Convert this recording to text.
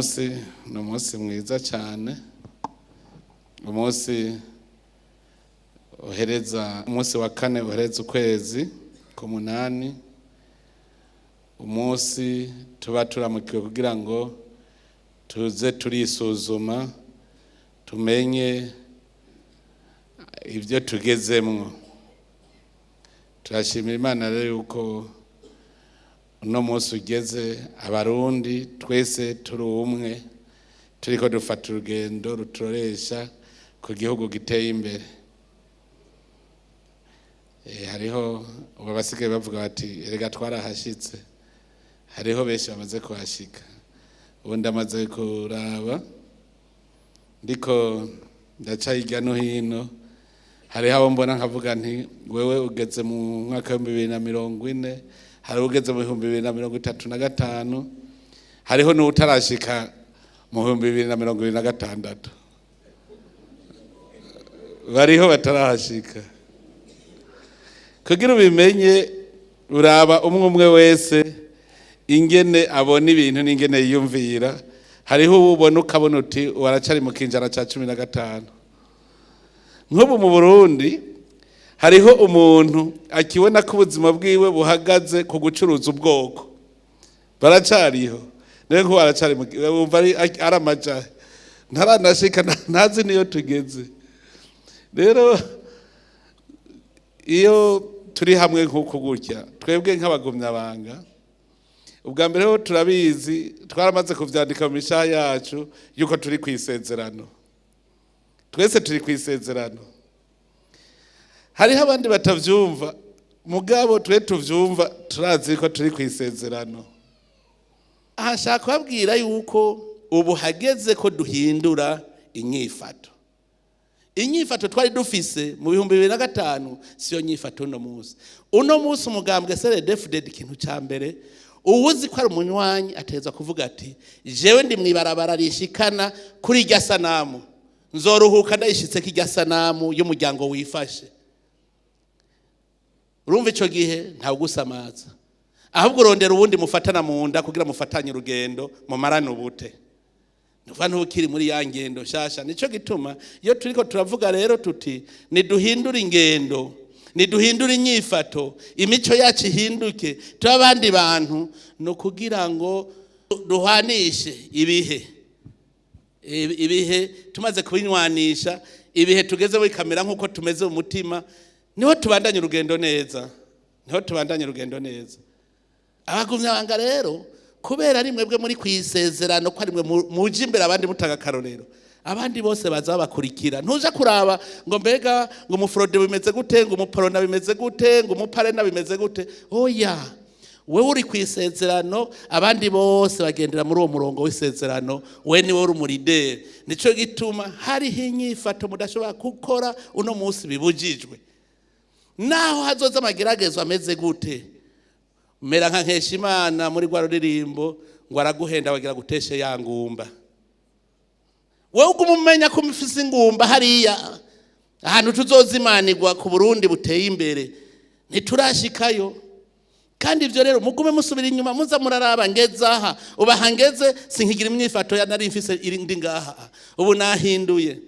munsi ni umunsi mwiza cyane, umunsi uhereza umunsi wa kane uhereza ukwezi k'umunani, umunsi tuba turamukiwe kugira ngo tuze turisuzuma tumenye ibyo tugezemwo. Turashimira Imana rero yuko uno munsi ugeze abarundi twese turi umwe, turiko dufata urugendo ruturoresha ku gihugu giteye imbere. Hariho abasigaye bavuga bati erega twarahashitse, hariho benshi bamaze kuhashika. Ubu ndamaze kuraba ndiko ndaca hirya no hino, hariho abo mbona nkavuga nti wewe ugeze mu mwaka wa 2040, hariho ugeze mu 2035, hariho n'utarashika mu 2026, bariho batarahashika. Kugira ubimenye uraba umwe wese ingene abona ibintu n'ingene yiyumvira. Hariho ubona ukabona uti waracari mu kinjana ca 15. Nk'ubu mu Burundi hariho umuntu akibona ko ubuzima bwiwe buhagaze ku gucuruza ubwoko, baracariho rero ko baracari umva ari amaja ntaranashika ntazi niyo tugeze. Rero iyo turi hamwe nk'uko gutya twebwe nk'abagumyabanga, ubwa mbere ho turabizi, twaramaze kuvyandika mu mishaha yacu yuko turi kwisezerano. Twese turi kwisezerano. Hariho abandi batavyumva, mugabo twe tuvyumva, turazi ko turi kwisezerano. Aha nshaka kubabwira yuko ubu hageze ko duhindura inyifato. Inyifato twari dufise mu 2005 siyo nyifato uno munsi. Uno munsi umugambwe CRDFDD ikintu ca mbere, uwuzi ko ari umunywanyi ateza kuvuga ati jewe ndi mwibarabara rishikana kuri irya sanamu, nzoruhuka ndayishitse kirya sanamu y'umuryango wifashe. Urumva ico gihe nta gusamaza, ahubwo urondera ubundi mufatana mu nda kugira mufatanye urugendo mu marana ubute. Nuva ntukiri muri ya ngendo shasha. Nico gituma iyo turiko turavuga rero tuti niduhindura ingendo, niduhindura inyifato, imico yacu ihinduke, tuba abandi bantu, no kugira ngo duhanishe ibihe tumaze kubinywanisha, ibihe tugeze muri kamera nk'uko tumeze mu mutima, niho tubandanye urugendo neza, niho tubandanye urugendo neza. Abagumyabanga rero kubera ari mwebwe muri kwisezerano ko ari mwe muje imbere abandi mutaga akarorero, abandi bose baza bakurikira. Ntuja kuraba ngo mbega ngo umufrode bimeze gute, ngo umuporona bimeze gute, ngo umuparena bimeze gute. Oya, wewe uri kwisezerano, abandi bose bagendera muri uwo murongo w'isezerano, we ni wowe umurideri. Nico gituma hariho inyifato mudashobora gukora uno munsi bibujijwe. Naho hazoza amageragezo ameze gute, mera nka nkesha Imana muri rwa ruririmbo ngo araguhenda wagira guteshe ya ngumba. Wewe ugumumenya ko mufise ingumba hariya ahantu tuzozimanirwa ku Burundi buteye imbere, ntiturashikayo. Kandi ivyo rero mugume musubira inyuma, muza muraraba ngeze aha, ubahangeze sinkigira imyifato ya nari mfise irindi ngaha, ubu nahinduye.